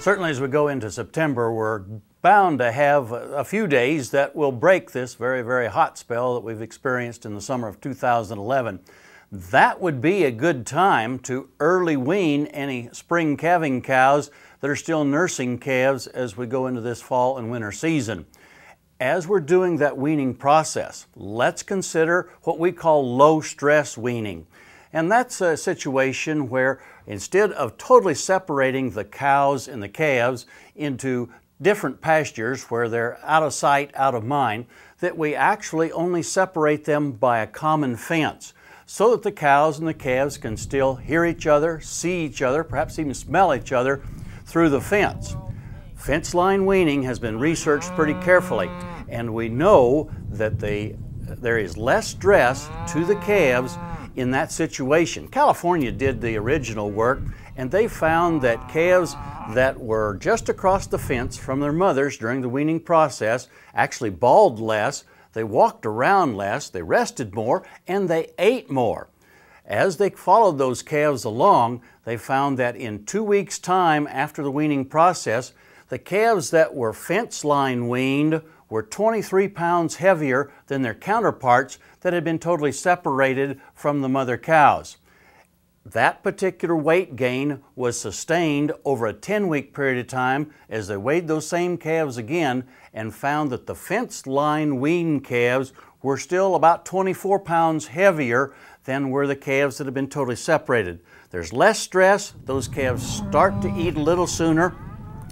Certainly as we go into September, we're bound to have a few days that will break this very, very hot spell that we've experienced in the summer of 2011. That would be a good time to early wean any spring calving cows that are still nursing calves as we go into this fall and winter season. As we're doing that weaning process, let's consider what we call low-stress weaning. And that's a situation where instead of totally separating the cows and the calves into different pastures where they're out of sight, out of mind, that we actually only separate them by a common fence so that the cows and the calves can still hear each other, see each other, perhaps even smell each other through the fence. Fence line weaning has been researched pretty carefully, and we know that there is less stress to the calves in that situation. California did the original work, and they found that calves that were just across the fence from their mothers during the weaning process actually bawled less, they walked around less, they rested more, and they ate more. As they followed those calves along, they found that in 2 weeks' time after the weaning process, the calves that were fence line weaned were 23 pounds heavier than their counterparts that had been totally separated from the mother cows. That particular weight gain was sustained over a 10-week period of time as they weighed those same calves again and found that the fence line weaned calves were still about 24 pounds heavier than were the calves that had been totally separated. There's less stress, those calves start to eat a little sooner,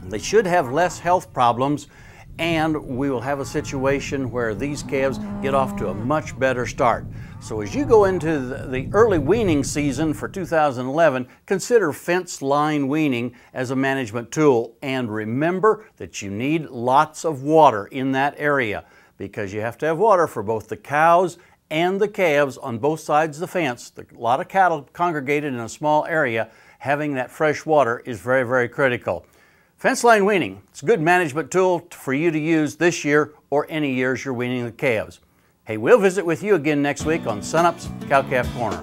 they should have less health problems, and we will have a situation where these calves get off to a much better start. So as you go into the early weaning season for 2011, consider fence line weaning as a management tool. And remember that you need lots of water in that area because you have to have water for both the cows and the calves on both sides of the fence. A lot of cattle congregated in a small area, having that fresh water is very, very critical. Fence line weaning, it's a good management tool for you to use this year or any years you're weaning the calves. Hey, we'll visit with you again next week on Sunup's Cow-Calf Corner.